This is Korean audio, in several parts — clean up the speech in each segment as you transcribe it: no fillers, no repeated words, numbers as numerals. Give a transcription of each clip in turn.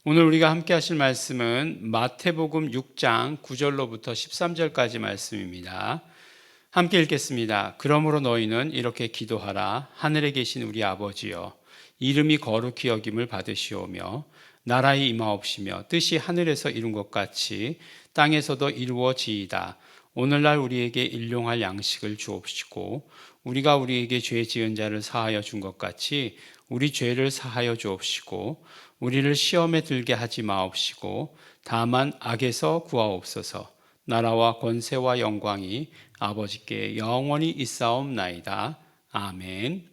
오늘 우리가 함께 하실 말씀은 마태복음 6장 9절로부터 13절까지 말씀입니다. 함께 읽겠습니다. 그러므로 너희는 이렇게 기도하라. 하늘에 계신 우리 아버지여, 이름이 거룩히 여김을 받으시오며 나라의 임하옵시며 뜻이 하늘에서 이룬 것 같이 땅에서도 이루어지이다. 오늘날 우리에게 일용할 양식을 주옵시고 우리가 우리에게 죄 지은 자를 사하여 준 것 같이 우리 죄를 사하여 주옵시고 우리를 시험에 들게 하지 마옵시고 다만 악에서 구하옵소서. 나라와 권세와 영광이 아버지께 영원히 있사옵나이다. 아멘.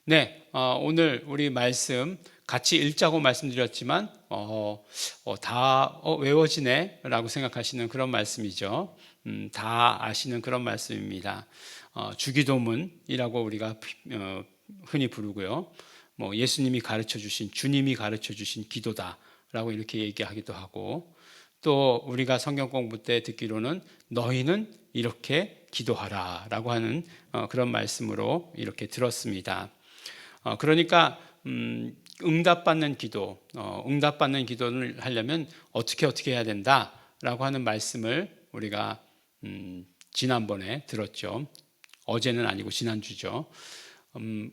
네, 오늘 우리 말씀 같이 읽자고 말씀드렸지만 다 외워지네 라고 생각하시는 그런 말씀이죠. 다 아시는 그런 말씀입니다. 주기도문이라고 우리가 흔히 부르고요. 예수님이 가르쳐 주신, 주님이 가르쳐 주신 기도다라고 이렇게 얘기하기도 하고, 또 우리가 성경 공부 때 듣기로는 너희는 이렇게 기도하라라고 하는 그런 말씀으로 이렇게 들었습니다. 그러니까 응답받는 기도, 응답받는 기도를 하려면 어떻게 해야 된다라고 하는 말씀을 우리가 지난번에 들었죠. 어제는 아니고 지난주죠.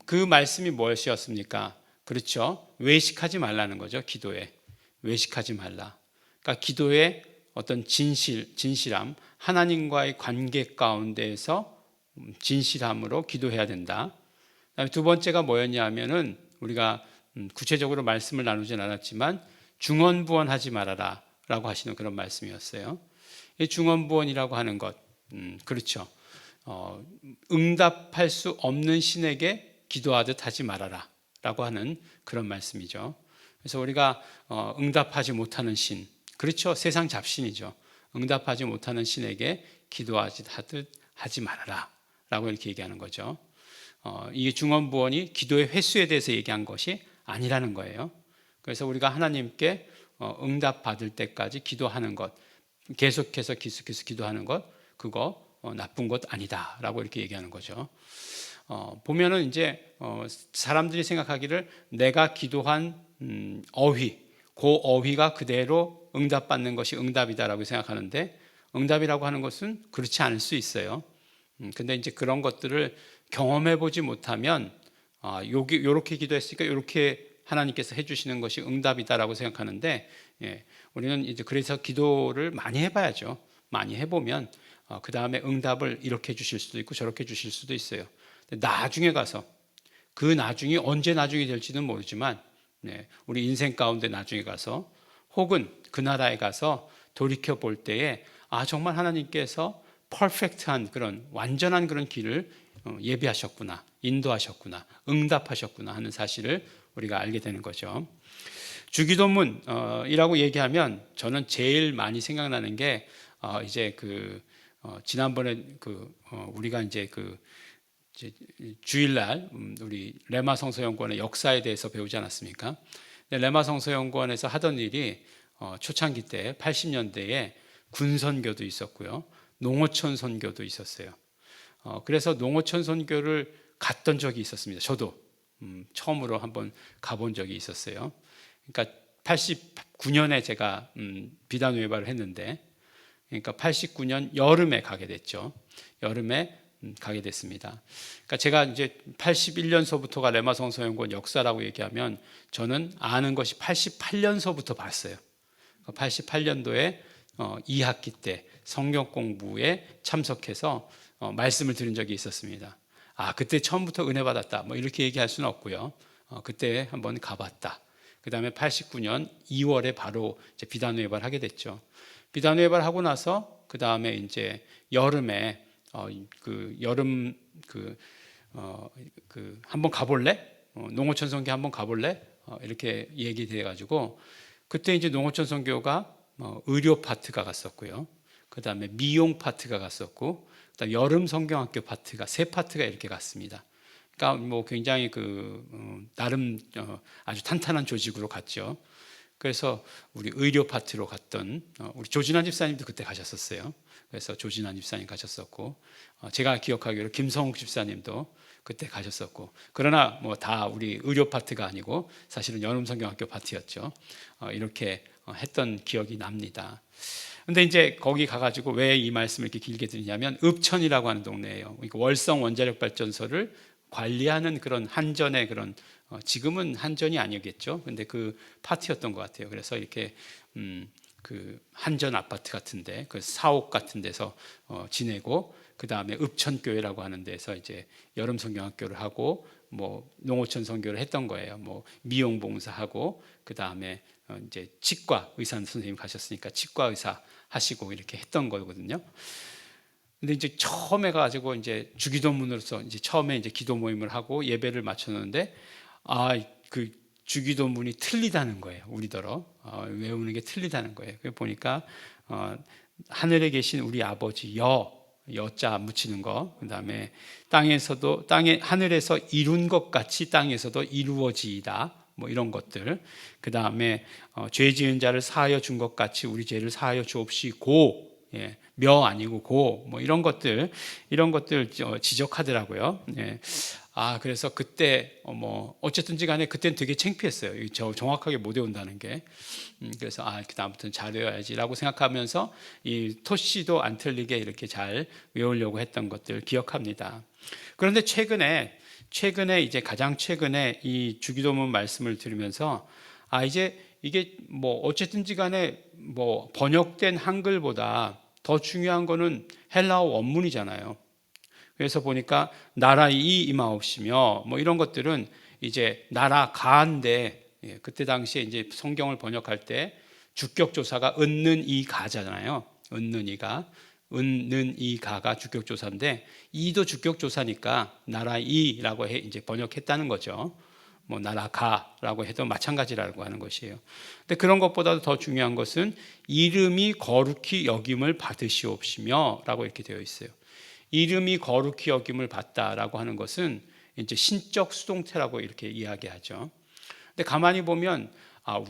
그 말씀이 무엇이었습니까? 그렇죠. 외식하지 말라는 거죠. 기도에 외식하지 말라. 그러니까 기도의 어떤 진실함, 하나님과의 관계 가운데에서 진실함으로 기도해야 된다. 그다음에 두 번째가 뭐였냐면은 우리가 구체적으로 말씀을 나누진 않았지만 중언부언하지 말아라라고 하시는 그런 말씀이었어요. 이 중언부언이라고 하는 것, 그렇죠. 응답할 수 없는 신에게 기도하듯 하지 말아라 라고 하는 그런 말씀이죠. 그래서 우리가 응답하지 못하는 신, 그렇죠. 세상 잡신이죠. 응답하지 못하는 신에게 기도하듯 하지 말아라 라고 이렇게 얘기하는 거죠. 이게 중언부언이 기도의 횟수에 대해서 얘기한 것이 아니라는 거예요. 그래서 우리가 하나님께 응답받을 때까지 기도하는 것, 계속해서 기도하는 것, 그거 나쁜 것 아니다라고 이렇게 얘기하는 거죠. 보면은 이제 사람들이 생각하기를 내가 기도한 어휘, 그 어휘가 그대로 응답받는 것이 응답이다라고 생각하는데 응답이라고 하는 것은 그렇지 않을 수 있어요. 근데 이제 그런 것들을 경험해 보지 못하면 요렇게 기도했으니까 요렇게 하나님께서 해주시는 것이 응답이다라고 생각하는데, 우리는 이제 그래서 기도를 많이 해봐야죠. 많이 해보면 그 다음에 응답을 이렇게 주실 수도 있고 저렇게 주실 수도 있어요. 나중에 가서 그 나중이 언제 나중이 될지는 모르지만 우리 인생 가운데 나중에 가서 혹은 그 나라에 가서 돌이켜 볼 때에 정말 하나님께서 퍼펙트한 그런 완전한 그런 길을 예비하셨구나, 인도하셨구나, 응답하셨구나 하는 사실을 우리가 알게 되는 거죠. 주기도문이라고 얘기하면 저는 제일 많이 생각나는 게 이제 지난번에 우리가 이제 주일날 우리 레마 성서연구원의 역사에 대해서 배우지 않았습니까? 레마 성서연구원에서 하던 일이 초창기 때 80년대에 군선교도 있었고요, 농어촌 선교도 있었어요. 그래서 농어촌 선교를 갔던 적이 있었습니다. 저도 처음으로 한번 가본 적이 있었어요. 그러니까 89년에 제가 비단우에바를 했는데, 그러니까 89년 여름에 가게 됐죠. 여름에 가게 됐습니다. 그러니까 제가 이제 81년서부터가 레마성서연구원 역사라고 얘기하면 저는 아는 것이 88년서부터 봤어요. 88년도에 2학기 때 성경 공부에 참석해서 말씀을 들은 적이 있었습니다. 그때 처음부터 은혜 받았다 이렇게 얘기할 수는 없고요. 그때 한번 가봤다. 그 다음에 89년 2월에 바로 이제 비단우에바를 하게 됐죠. 비단우에바를 하고 나서 그 다음에 이제 여름에 한번 가볼래? 농어촌 선교 한번 가볼래? 이렇게 얘기돼 가지고 그때 이제 농어촌 선교가 의료 파트가 갔었고요. 그 다음에 미용 파트가 갔었고, 그다음 여름 성경학교 파트가 세 파트가 이렇게 갔습니다. 그러니까 굉장히 나름 아주 탄탄한 조직으로 갔죠. 그래서 우리 의료 파트로 갔던 우리 조진환 집사님도 그때 가셨었어요. 그래서 조진환 집사님 가셨었고, 제가 기억하기로 김성욱 집사님도 그때 가셨었고, 그러나 뭐 다 우리 의료 파트가 아니고 사실은 연음성경학교 파트였죠. 이렇게 했던 기억이 납니다. 근데 이제 거기 가가지고 왜 이 말씀을 이렇게 길게 드리냐면, 읍천이라고 하는 동네예요. 그러니까 월성 원자력 발전소를 관리하는 그런 한전의 그런, 지금은 한전이 아니겠죠. 근데 그 파트였던 것 같아요. 그래서 이렇게 그 한전 아파트 같은데, 그 사옥 같은 데서 지내고, 그 다음에 읍천교회라고 하는 데서 이제 여름 성경학교를 하고, 뭐 농어촌 선교를 했던 거예요. 뭐 미용 봉사하고, 그 다음에 이제 치과 의사 선생님 가셨으니까 치과 의사 하시고 이렇게 했던 거거든요. 근데 이제 처음에 가지고 이제 주기도문으로서 이제 처음에 이제 기도 모임을 하고 예배를 마쳤는데, 그 주기도문이 틀리다는 거예요. 우리더러 외우는 게 틀리다는 거예요. 그래 보니까 하늘에 계신 우리 아버지, 여자 묻히는 거, 그 다음에 땅에 하늘에서 이룬 것 같이 땅에서도 이루어지이다, 뭐 이런 것들. 그 다음에 죄 지은 자를 사하여 준 것 같이 우리 죄를 사하여 주옵시고, 며 아니고 고, 뭐 이런 것들 지적하더라고요. 그래서 그때 뭐 어쨌든지 간에 그때는 되게 창피했어요. 저 정확하게 못 외운다는 게. 그래서 그다음부터는 잘 외워야지라고 생각하면서 이 토시도 안 틀리게 이렇게 잘 외우려고 했던 것들 기억합니다. 그런데 최근에 이제 가장 최근에 이 주기도문 말씀을 들으면서 이제 이게 뭐 어쨌든지 간에 뭐 번역된 한글보다 더 중요한 거는 헬라어 원문이잖아요. 그래서 보니까 나라이 임하옵시며 뭐 이런 것들은 이제 나라가인데, 그때 당시에 이제 성경을 번역할 때 주격조사가 은는 이 가잖아요. 은는 이 가가 주격조사인데, 이도 주격조사니까 나라이라고 이제 번역했다는 거죠. 뭐 나라가라고 해도 마찬가지라고 하는 것이에요. 근데 그런 것보다도 더 중요한 것은 이름이 거룩히 여김을 받으시옵시며라고 이렇게 되어 있어요. 이름이 거룩히 여김을 받다라고 하는 것은 이제 신적 수동태라고 이렇게 이야기하죠. 근데 가만히 보면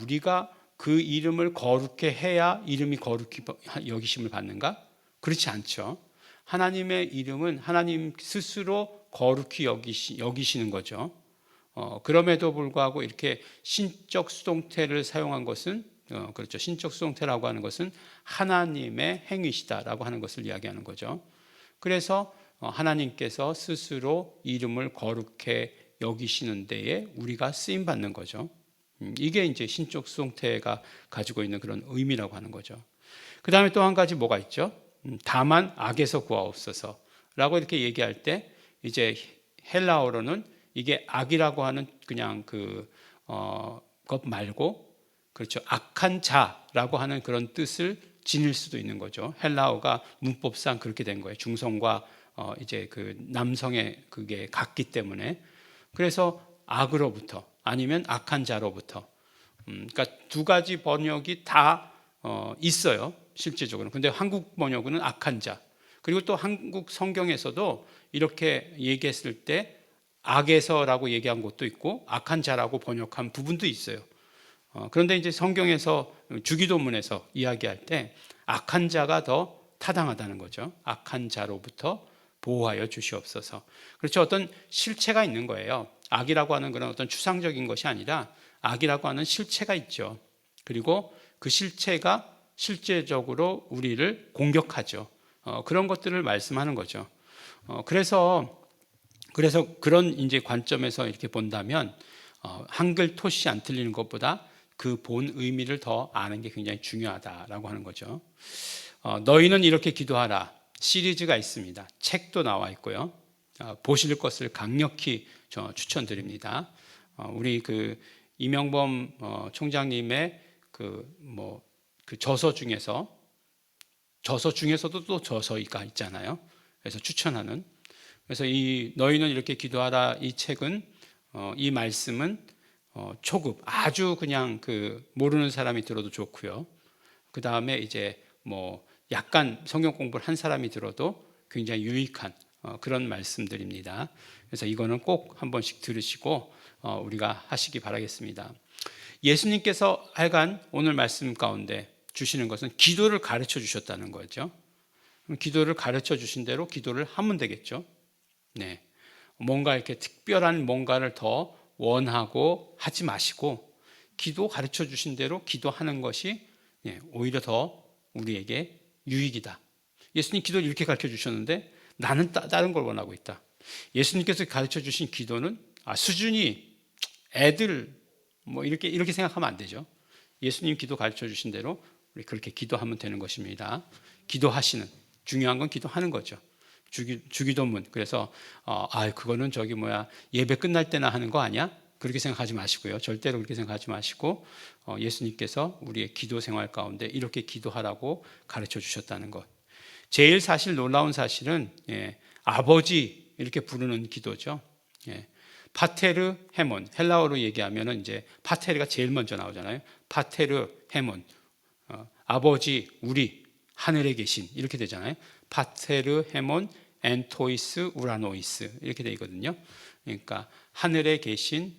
우리가 그 이름을 거룩해 해야 이름이 거룩히 여기심을 받는가? 그렇지 않죠. 하나님의 이름은 하나님 스스로 거룩히 여기시는 거죠. 그럼에도 불구하고 이렇게 신적 수동태를 사용한 것은, 그렇죠. 신적 수동태라고 하는 것은 하나님의 행위시다라고 하는 것을 이야기하는 거죠. 그래서 하나님께서 스스로 이름을 거룩해 여기시는 데에 우리가 쓰임 받는 거죠. 이게 이제 신적 수동태가 가지고 있는 그런 의미라고 하는 거죠. 그 다음에 또 한 가지 뭐가 있죠? 다만 악에서 구하옵소서라고 이렇게 얘기할 때, 이제 헬라어로는 이게 악이라고 하는 그냥 것 말고, 그렇죠, 악한 자라고 하는 그런 뜻을 지닐 수도 있는 거죠. 헬라어가 문법상 그렇게 된 거예요. 중성과 이제 그 남성의 그게 같기 때문에. 그래서 악으로부터 아니면 악한 자로부터. 그러니까 두 가지 번역이 다 있어요. 실제적으로. 근데 한국 번역은 악한 자. 그리고 또 한국 성경에서도 이렇게 얘기했을 때 악에서라고 얘기한 것도 있고 악한 자라고 번역한 부분도 있어요. 그런데 이제 성경에서 주기도문에서 이야기할 때 악한 자가 더 타당하다는 거죠. 악한 자로부터 보호하여 주시옵소서. 그렇죠. 어떤 실체가 있는 거예요. 악이라고 하는 그런 어떤 추상적인 것이 아니라 악이라고 하는 실체가 있죠. 그리고 그 실체가 실제적으로 우리를 공격하죠. 그런 것들을 말씀하는 거죠. 그래서 그런 이제 관점에서 이렇게 본다면 한글 토시 안 틀리는 것보다 그 본 의미를 더 아는 게 굉장히 중요하다라고 하는 거죠. 너희는 이렇게 기도하라 시리즈가 있습니다. 책도 나와 있고요. 보실 것을 강력히 추천드립니다. 우리 그 이명범 총장님의 그 저서 중에서도 또 저서가 있잖아요. 그래서 추천하는. 그래서 이 너희는 이렇게 기도하라 이 책은, 이 말씀은 초급, 아주 그냥 모르는 사람이 들어도 좋고요. 그 다음에 이제 뭐 약간 성경 공부를 한 사람이 들어도 굉장히 유익한 그런 말씀들입니다. 그래서 이거는 꼭 한 번씩 들으시고 우리가 하시기 바라겠습니다. 예수님께서 하여간 오늘 말씀 가운데 주시는 것은 기도를 가르쳐 주셨다는 거죠. 기도를 가르쳐 주신 대로 기도를 하면 되겠죠. 네. 뭔가 이렇게 특별한 뭔가를 더 원하고 하지 마시고 기도 가르쳐 주신 대로 기도하는 것이 오히려 더 우리에게 유익이다. 예수님 기도를 이렇게 가르쳐 주셨는데 나는 다른 걸 원하고 있다. 예수님께서 가르쳐 주신 기도는 수준이 애들 뭐 이렇게 생각하면 안 되죠. 예수님 기도 가르쳐 주신 대로 우리 그렇게 기도하면 되는 것입니다. 기도하시는, 중요한 건 기도하는 거죠. 주기도문. 그래서 그거는 예배 끝날 때나 하는 거 아니야? 그렇게 생각하지 마시고요. 절대로 그렇게 생각하지 마시고 예수님께서 우리의 기도 생활 가운데 이렇게 기도하라고 가르쳐 주셨다는 것. 제일 사실 놀라운 사실은 아버지 이렇게 부르는 기도죠. 파테르 헤몬, 헬라어로 얘기하면은 이제 파테르가 제일 먼저 나오잖아요. 파테르 헤몬, 아버지 우리 하늘에 계신 이렇게 되잖아요. 파테르 헤몬 엔토이스 우라노이스 이렇게 되거든요. 그러니까 하늘에 계신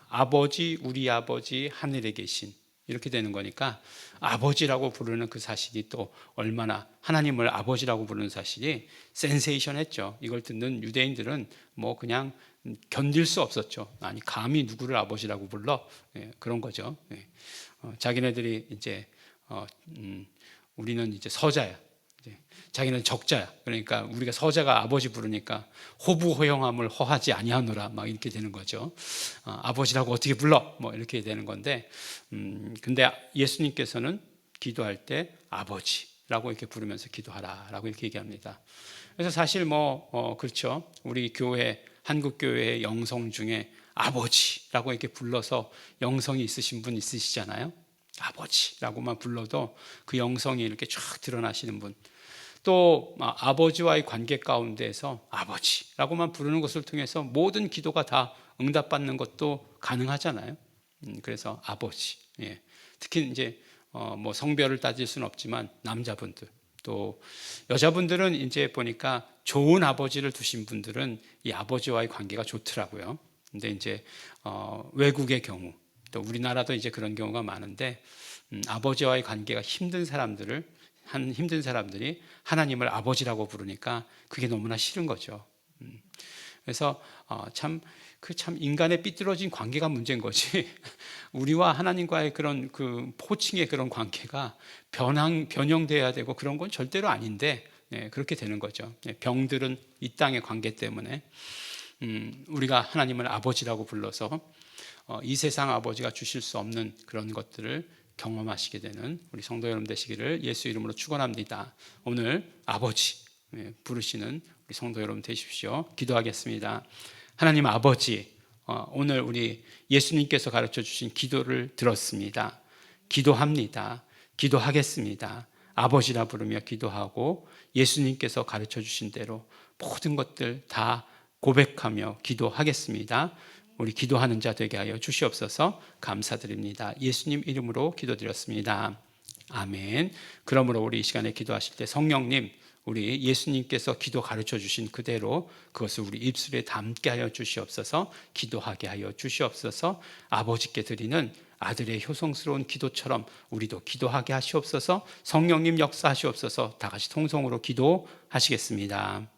아버지 우리 아버지 하늘에 계신 이렇게 되는 거니까 아버지라고 부르는 그 사실이 또 얼마나 하나님을 아버지라고 부르는 사실이 센세이션했죠. 이걸 듣는 유대인들은 뭐 그냥 견딜 수 없었죠. 아니 감히 누구를 아버지라고 불러? 그런 거죠. 자기네들이 이제 우리는 이제 서자야. 자기는 적자야. 그러니까 우리가 서자가 아버지 부르니까 호부호영함을 허하지 아니하노라 막 이렇게 되는 거죠. 아버지라고 어떻게 불러? 뭐 이렇게 되는 건데, 근데 예수님께서는 기도할 때 아버지라고 이렇게 부르면서 기도하라라고 이렇게 얘기합니다. 그래서 사실 그렇죠. 우리 교회 한국 교회의 영성 중에 아버지라고 이렇게 불러서 영성이 있으신 분 있으시잖아요. 아버지라고만 불러도 그 영성이 이렇게 쫙 드러나시는 분. 또 아버지와의 관계 가운데서 아버지라고만 부르는 것을 통해서 모든 기도가 다 응답받는 것도 가능하잖아요. 그래서 아버지. 특히 이제 성별을 따질 수는 없지만 남자분들 또 여자분들은 이제 보니까 좋은 아버지를 두신 분들은 이 아버지와의 관계가 좋더라고요. 근데 이제 외국의 경우 또 우리나라도 이제 그런 경우가 많은데 아버지와의 관계가 힘든 사람들이 하나님을 아버지라고 부르니까 그게 너무나 싫은 거죠. 그래서 참 인간의 삐뚤어진 관계가 문제인 거지. 우리와 하나님과의 그런 그 호칭의 그런 관계가 변형돼야 되고 그런 건 절대로 아닌데 그렇게 되는 거죠. 병들은 이 땅의 관계 때문에 우리가 하나님을 아버지라고 불러서 이 세상 아버지가 주실 수 없는 그런 것들을 경험하시게 되는 우리 성도 여러분 되시기를 예수 이름으로 축원합니다. 오늘 아버지 부르시는 우리 성도 여러분 되십시오. 기도하겠습니다. 하나님 아버지, 오늘 우리 예수님께서 가르쳐 주신 기도를 들었습니다. 기도합니다. 기도하겠습니다. 아버지라 부르며 기도하고 예수님께서 가르쳐 주신 대로 모든 것들 다 고백하며 기도하겠습니다. 우리 기도하는 자 되게 하여 주시옵소서. 감사드립니다. 예수님 이름으로 기도드렸습니다. 아멘. 그러므로 우리 이 시간에 기도하실 때 성령님, 우리 예수님께서 기도 가르쳐 주신 그대로 그것을 우리 입술에 담게 하여 주시옵소서. 기도하게 하여 주시옵소서. 아버지께 드리는 아들의 효성스러운 기도처럼 우리도 기도하게 하시옵소서. 성령님 역사하시옵소서. 다 같이 통성으로 기도하시겠습니다.